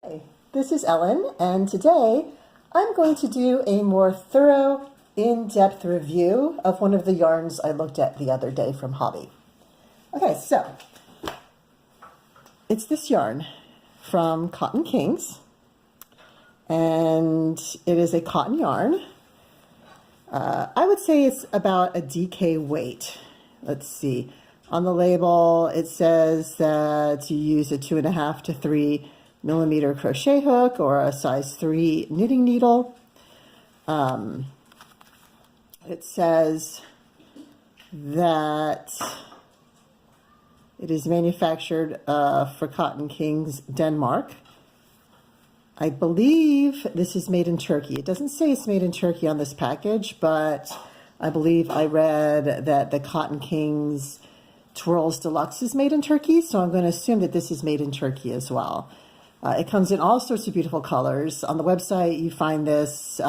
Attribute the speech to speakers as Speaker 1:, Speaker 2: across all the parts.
Speaker 1: Hi, this is Ellen, and today I'm going to do a more thorough, in-depth review of one of the yarns I looked at the other day from Hobbii. Okay, so it's this yarn from Cotton Kings, and it is a cotton yarn. I would say it's about a DK weight. Let's see. On the label, it says that you use a 2.5 to 3 millimeter crochet hook or a size 3 knitting needle. It says that it is manufactured for Cotton Kings, Denmark. I believe this is made in Turkey. It doesn't say it's made in Turkey on this package, but I believe I read that the Cotton Kings Twirls Deluxe is made in Turkey, so I'm going to assume that this is made in Turkey as well. It comes in all sorts of beautiful colors. On the website, you find this,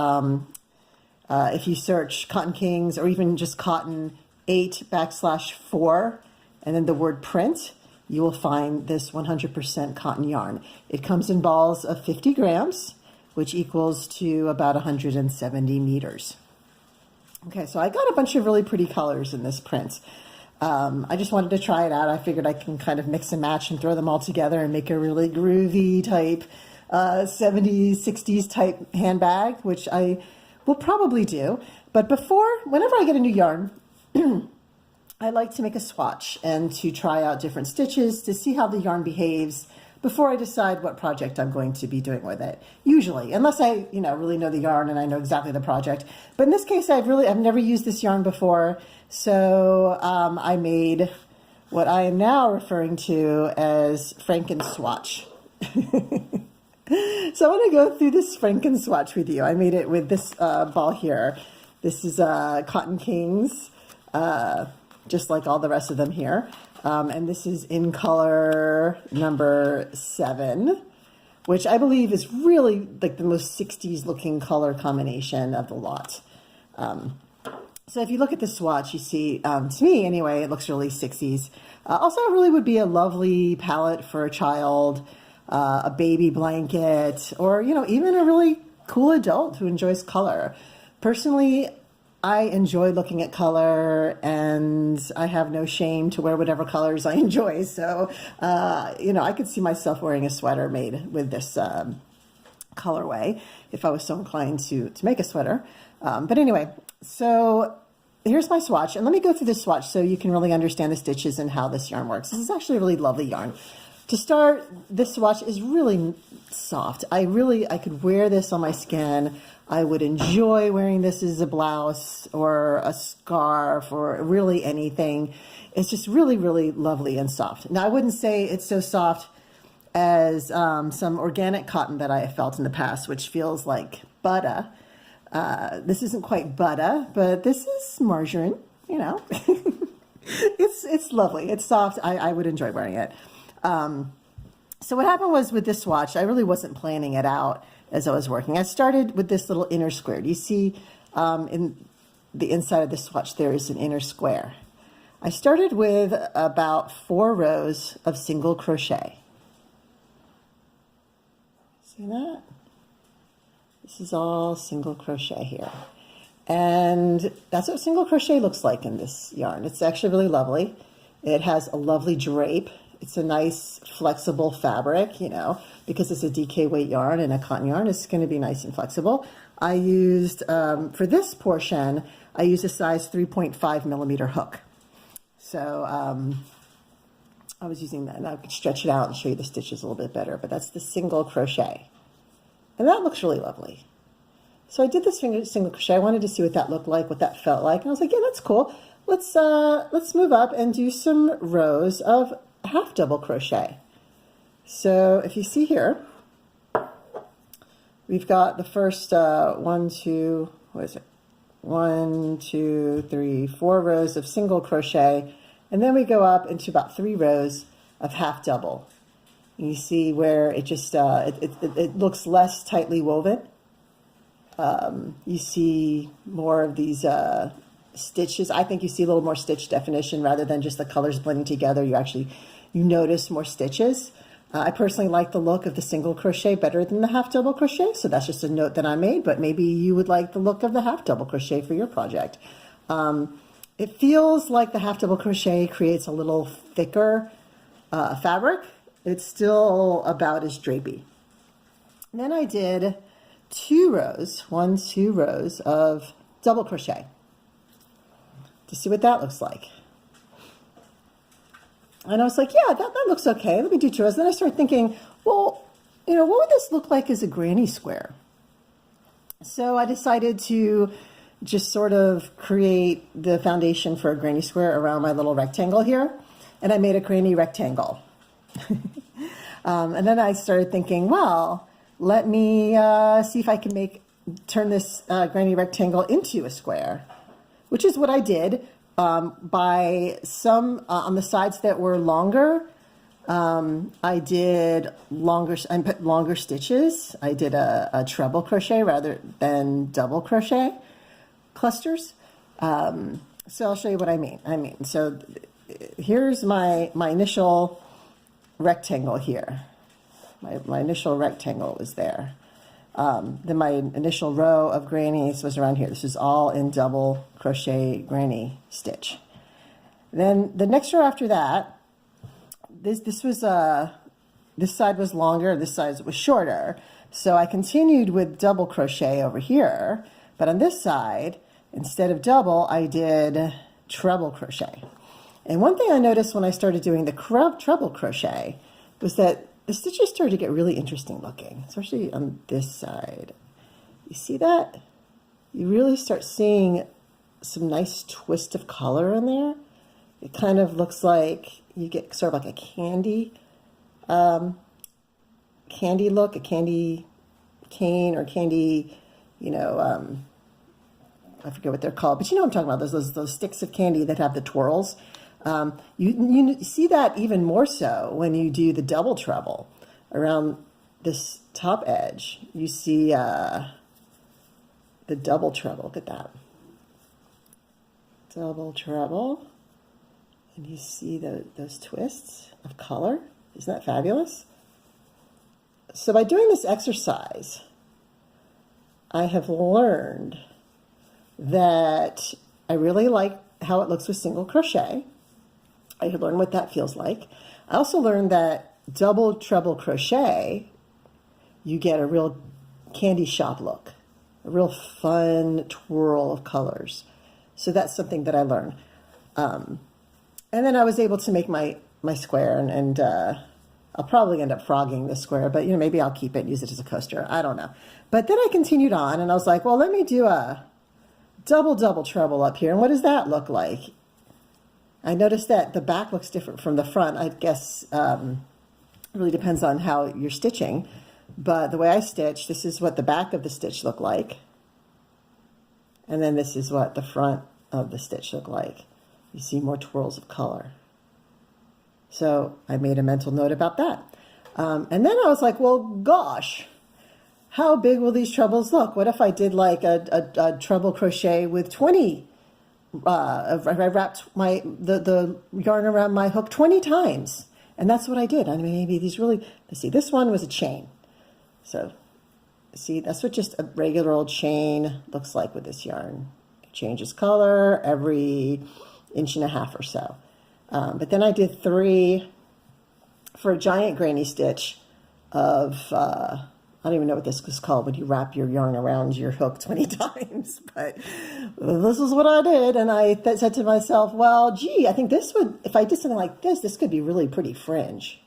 Speaker 1: if you search Cotton Kings or even just Cotton 8/4 and then the word print, you will find this 100% cotton yarn. It comes in balls of 50 grams, which equals to about 170 meters. Okay, so I got a bunch of really pretty colors in this print. I just wanted to try it out. I figured I can kind of mix and match and throw them all together and make a really groovy type 70s, 60s type handbag, which I will probably do. But whenever I get a new yarn, I like to make a swatch and to try out different stitches to see how the yarn behaves before I decide what project I'm going to be doing with it. Usually, unless I, really know the yarn and I know exactly the project. But in this case, I've never used this yarn before. So I made what I am now referring to as Franken swatch. So I want to go through this Franken swatch with you. I made it with this ball here. This is Cotton Kings, just like all the rest of them here. And this is in color number 7, which I believe is really like the most 60s looking color combination of the lot. So if you look at the swatch, you see, to me anyway, it looks really 60s. Also, it really would be a lovely palette for a child, a baby blanket, or, even a really cool adult who enjoys color. Personally, I enjoy looking at color, and I have no shame to wear whatever colors I enjoy. So, I could see myself wearing a sweater made with this colorway if I was so inclined to make a sweater. But anyway, so here's my swatch, and let me go through this swatch so you can really understand the stitches and how this yarn works. This is actually a really lovely yarn. To start, this swatch is really soft. I could wear this on my skin. I would enjoy wearing this as a blouse or a scarf or really anything. It's just really, really lovely and soft. Now, I wouldn't say it's so soft as some organic cotton that I have felt in the past, which feels like butter. This isn't quite butter, but this is margarine, It's lovely. It's soft. I would enjoy wearing it. So what happened was with this swatch, I really wasn't planning it out as I was working. I started with this little inner square. Do you see in the inside of the swatch there is an inner square? I started with about 4 rows of single crochet. See that? This is all single crochet here. And that's what single crochet looks like in this yarn. It's actually really lovely. It has a lovely drape. It's a nice flexible fabric, because it's a DK weight yarn and a cotton yarn. It's going to be nice and flexible. I used, for this portion, I used a size 3.5 millimeter hook. So I was using that, and I could stretch it out and show you the stitches a little bit better, but that's the single crochet. And that looks really lovely. So I did this single crochet. I wanted to see what that looked like, what that felt like. And I was like, yeah, that's cool. Let's move up and do some rows of half double crochet. So if you see here, we've got the first 1, 2, 3, 4 rows of single crochet, and then we go up into about 3 rows of half double. And you see where it just it looks less tightly woven. You see more of these stitches. I think you see a little more stitch definition rather than just the colors blending together. You notice more stitches. I personally like the look of the single crochet better than the half double crochet, so that's just a note that I made, but maybe you would like the look of the half double crochet for your project. It feels like the half double crochet creates a little thicker fabric. It's still about as drapey. And then I did 2 rows of double crochet to see what that looks like. And I was like, yeah, that looks okay. Let me do 2 rows. Then I started thinking, well, you know, what would this look like as a granny square? So I decided to just sort of create the foundation for a granny square around my little rectangle here. And I made a granny rectangle. And then I started thinking, well, let me see if I can turn this granny rectangle into a square, which is what I did. By some, on the sides that were longer, I put longer stitches. I did a treble crochet rather than double crochet clusters. So I'll show you what I mean. So here's my initial rectangle here. My initial rectangle was there. Then my initial row of grannies was around here. This is all in double crochet granny stitch. Then the next row after that, this side was longer, this side was shorter. So I continued with double crochet over here, but on this side, instead of double, I did treble crochet. And one thing I noticed when I started doing the treble crochet was that the stitches started to get really interesting looking, especially on this side. You see that? You really start seeing some nice twist of color in there. It kind of looks like you get sort of like a candy look, a candy cane or candy, you know, I forget what they're called, but you know what I'm talking about, those sticks of candy that have the twirls. You see that even more so when you do the double treble around this top edge. You see the double treble. Look at that. Double treble. And you see those twists of color. Isn't that fabulous? So by doing this exercise, I have learned that I really like how it looks with single crochet. I learned what that feels like. I also learned that double treble crochet, you get a real candy shop look, a real fun twirl of colors. So that's something that I learned. And then I was able to make my square, and I'll probably end up frogging this square, but you know, maybe I'll keep it and use it as a coaster. I don't know. But then I continued on and I was like, well, let me do a double treble up here. And what does that look like? I noticed that the back looks different from the front. I guess it really depends on how you're stitching. But the way I stitch, this is what the back of the stitch looked like. And then this is what the front of the stitch looked like. You see more twirls of color. So I made a mental note about that. And then I was like, well, gosh, how big will these trebles look? What if I did like a treble crochet with 20? I wrapped the yarn around my hook 20 times. And that's what I did. I mean, maybe these really, let's see, this one was a chain. So see, that's what just a regular old chain looks like with this yarn. It changes color every 1.5 inches or so. But then I did 3 for a giant granny stitch of, I don't even know what this is called when you wrap your yarn around your hook 20 times, but this is what I did. And I said to myself, well, gee, I think this would, if I did something like this could be really pretty fringe.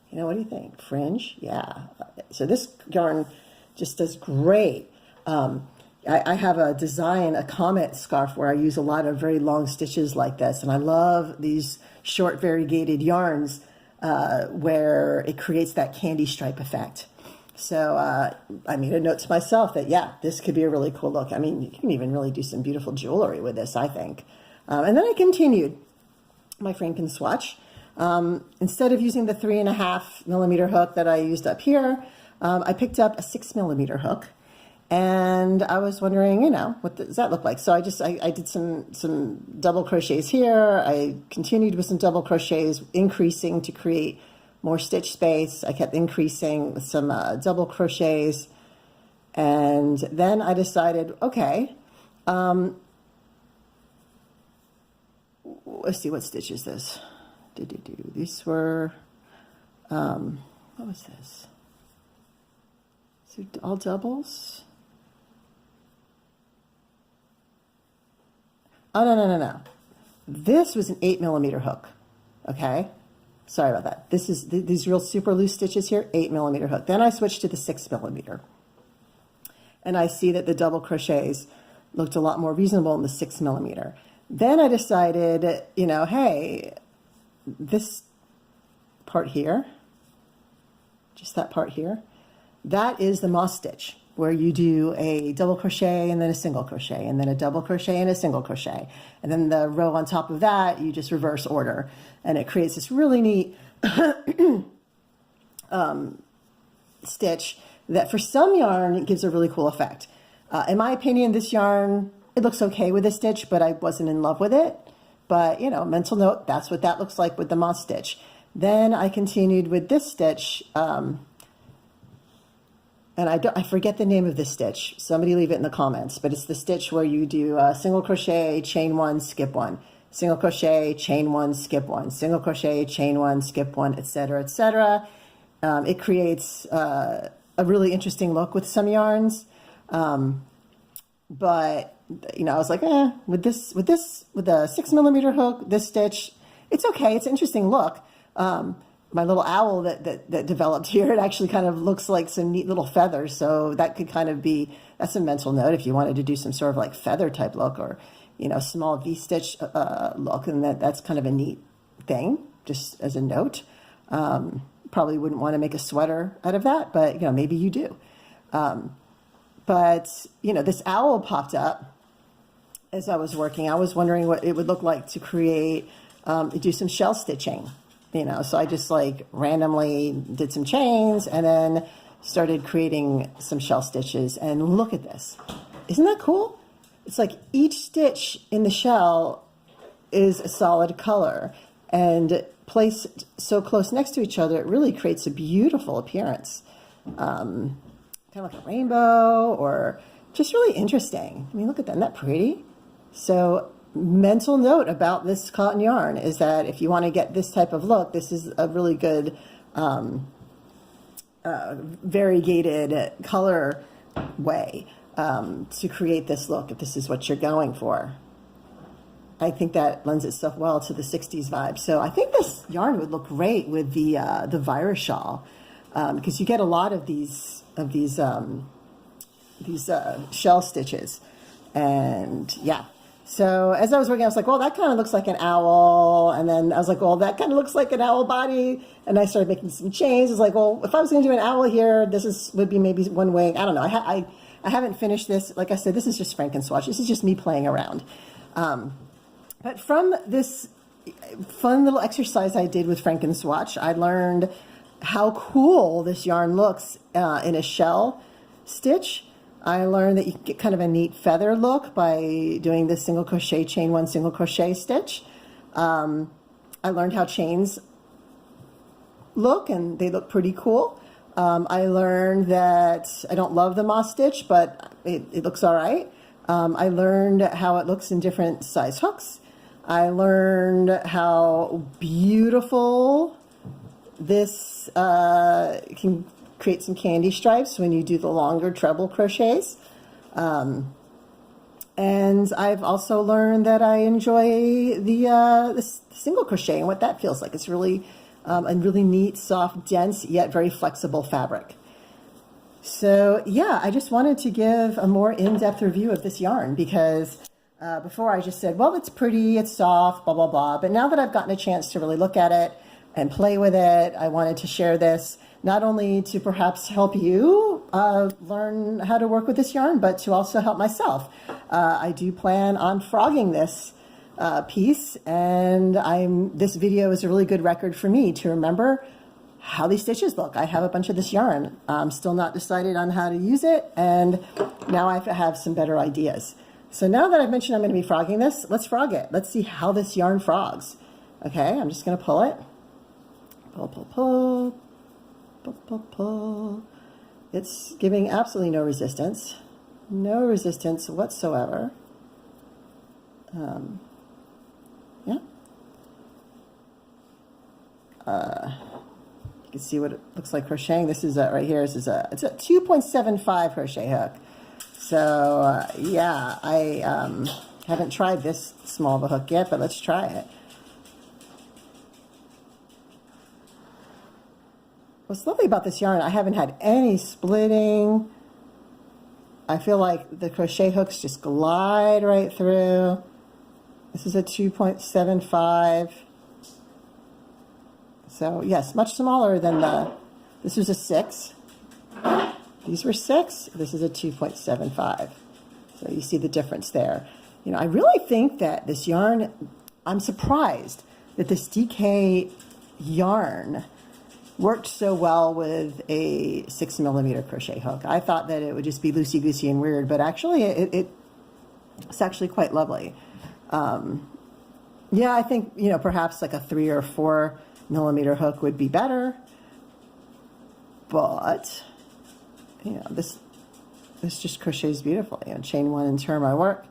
Speaker 1: You know, what do you think? Fringe? Yeah. So this yarn just does great. I have a comet scarf where I use a lot of very long stitches like this. And I love these short variegated yarns where it creates that candy stripe effect. So I made a note to myself that, yeah, this could be a really cool look. I mean, you can even really do some beautiful jewelry with this, I think. And then I continued my Franken swatch. Instead of using the 3.5 millimeter hook that I used up here, I picked up a 6 millimeter hook. And I was wondering, you know, what does that look like? So I did some double crochets here. I continued with some double crochets, increasing to create more stitch space. I kept increasing with some double crochets. And then I decided, okay, let's see, what stitch is this? These were, what was this? So all doubles? Oh, no. This was an 8mm hook, okay? Sorry about that. This is these real super loose stitches here, 8mm hook. Then I switched to the 6mm. And I see that the double crochets looked a lot more reasonable in the 6mm. Then I decided, you know, hey, this part here, just that part here, that is the moss stitch, where you do a double crochet and then a single crochet and then a double crochet and a single crochet. And then the row on top of that, you just reverse order. And it creates this really neat stitch that for some yarn gives a really cool effect. In my opinion, this yarn, it looks okay with this stitch, but I wasn't in love with it. But, you know, mental note, that's what that looks like with the moss stitch. Then I continued with this stitch, and I forget the name of this stitch. Somebody leave it in the comments, but it's the stitch where you do single crochet, chain one, skip one, single crochet, chain one, skip one, single crochet, chain one, skip one, etc., etc. It creates a really interesting look with some yarns, but you know, I was like, with the 6mm hook, this stitch, it's okay. It's an interesting look. My little owl that developed here, it actually kind of looks like some neat little feathers. So that could kind of be, that's a mental note if you wanted to do some sort of like feather type look, or, you know, small V-stitch look. And that's kind of a neat thing, just as a note. Probably wouldn't want to make a sweater out of that, but, you know, maybe you do. But, you know, this owl popped up as I was working. I was wondering what it would look like to create, do some shell stitching. You know, so I just like randomly did some chains and then started creating some shell stitches. And look at this. Isn't that cool? It's like each stitch in the shell is a solid color, and placed so close next to each other, it really creates a beautiful appearance. Kind of like a rainbow, or just really interesting. I mean, look at that. Isn't that pretty? So mental note about this cotton yarn is that if you want to get this type of look, this is a really good variegated color way to create this look if this is what you're going for. I think that lends itself well to the 60s vibe. So I think this yarn would look great with the virus shawl, because you get a lot of these shell stitches. And yeah. So as I was working, I was like, well, that kind of looks like an owl. And then I was like, well, that kind of looks like an owl body. And I started making some chains. I was like, well, if I was going to do an owl here, would be maybe one wing. I don't know. I haven't finished this. Like I said, this is just Franken swatch. This is just me playing around. But from this fun little exercise I did with Franken swatch, I learned how cool this yarn looks in a shell stitch. I learned that you can get kind of a neat feather look by doing this single crochet, chain one, single crochet stitch. I learned how chains look, and they look pretty cool. I learned that I don't love the moss stitch, but it looks all right. I learned how it looks in different size hooks. I learned how beautiful this can create some candy stripes when you do the longer treble crochets. And I've also learned that I enjoy the single crochet and what that feels like. It's really a really neat, soft, dense, yet very flexible fabric. So yeah, I just wanted to give a more in-depth review of this yarn, because before I just said, well, it's pretty, it's soft, blah, blah, blah. But now that I've gotten a chance to really look at it and play with it, I wanted to share this, not only to perhaps help you learn how to work with this yarn, but to also help myself. I do plan on frogging this piece, and this video is a really good record for me to remember how these stitches look. I have a bunch of this yarn. I'm still not decided on how to use it, and now I have some better ideas. So now that I've mentioned I'm going to be frogging this, let's frog it. Let's see how this yarn frogs. Okay, I'm just going to pull it. Pull, pull, pull, pull, pull, pull. It's giving absolutely no resistance whatsoever. Yeah. You can see what it looks like crocheting. This is right here. It's a 2.75 crochet hook. So yeah, I haven't tried this small of a hook yet, but let's try it. What's lovely about this yarn, I haven't had any splitting. I feel like the crochet hooks just glide right through. This is a 2.75. So yes, much smaller than this was a 6. These were 6. This is a 2.75. So you see the difference there. You know, I really think that this yarn, I'm surprised that this DK yarn worked so well with a 6mm crochet hook. I thought that it would just be loosey-goosey and weird, but actually it's actually quite lovely. Yeah, I think, you know, perhaps like a 3 or 4mm hook would be better, but you know, this just crochets beautifully. You know, chain 1 and turn my work.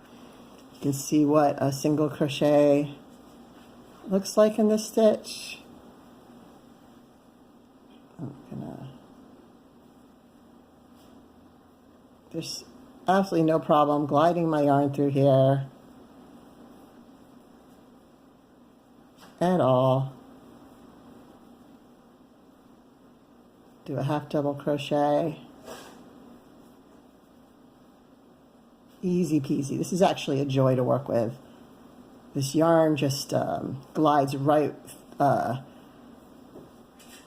Speaker 1: You can see what a single crochet looks like in this stitch. There's absolutely no problem gliding my yarn through here at all. Do a half double crochet. Easy peasy. This is actually a joy to work with. This yarn just glides right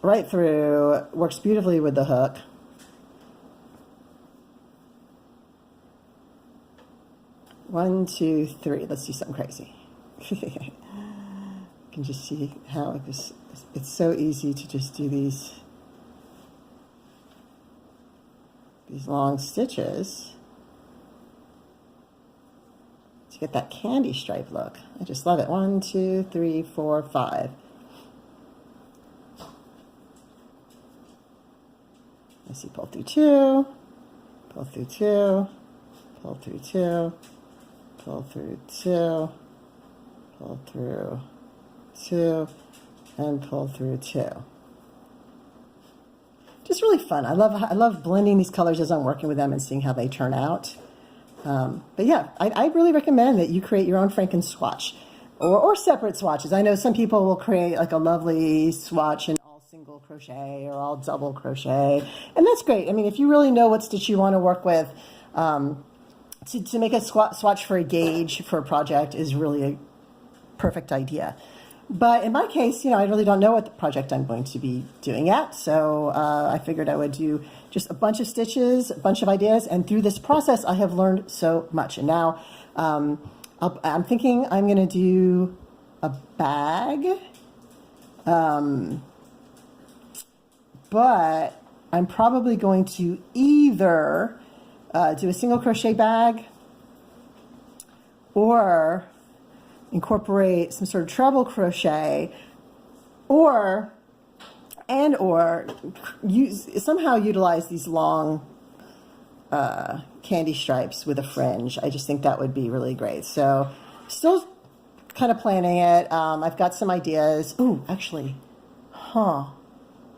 Speaker 1: through, works beautifully with the hook. One, two, three. Let's do something crazy. You can just see how it's so easy to just do these long stitches to get that candy stripe look. I just love it. 1, 2, 3, 4, 5. I see pull through 2, pull through 2, pull through 2, pull through 2, pull through 2, and pull through 2. Just really fun. I love blending these colors as I'm working with them and seeing how they turn out. But yeah, I really recommend that you create your own Franken swatch or separate swatches. I know some people will create like a lovely swatch in all single crochet or all double crochet, and that's great. I mean, if you really know what stitch you want to work with, to make a swatch for a gauge for a project is really a perfect idea. But in my case, you know, I really don't know what the project I'm going to be doing yet. So I figured I would do just a bunch of stitches, a bunch of ideas. And through this process, I have learned so much. And now I'm thinking I'm going to do a bag. But I'm probably going to either do a single crochet bag or incorporate some sort of treble crochet, or somehow utilize these long candy stripes with a fringe. I just think that would be really great. So still kind of planning it. I've got some ideas. Ooh, actually, I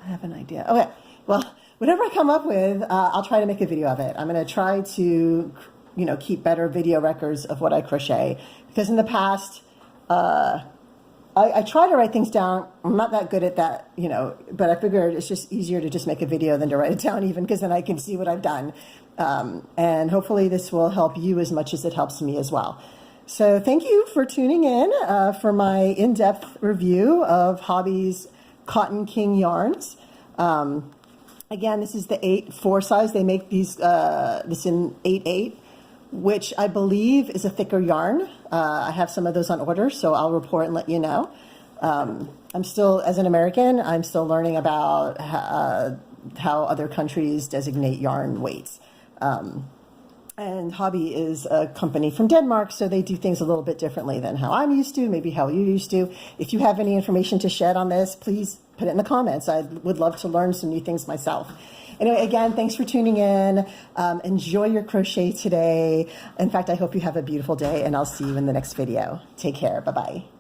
Speaker 1: have an idea. Okay, well, whatever I come up with, I'll try to make a video of it. I'm going to try to, you know, keep better video records of what I crochet, because in the past, I try to write things down. I'm not that good at that, you know, but I figured it's just easier to just make a video than to write it down, even, because then I can see what I've done. And hopefully this will help you as much as it helps me as well. So thank you for tuning in for my in-depth review of Hobbie's Cotton King yarns. Again, this is the 8/4 size. They make these this in 8/8. Which I believe is a thicker yarn. I have some of those on order, so I'll report and let you know. I'm still, as an American, I'm still learning about how other countries designate yarn weights. And Hobbii is a company from Denmark, so they do things a little bit differently than how I'm used to, maybe how you used to. If you have any information to shed on this, please put it in the comments. I would love to learn some new things myself. Anyway, again, thanks for tuning in. Enjoy your crochet today. In fact, I hope you have a beautiful day, and I'll see you in the next video. Take care. Bye-bye.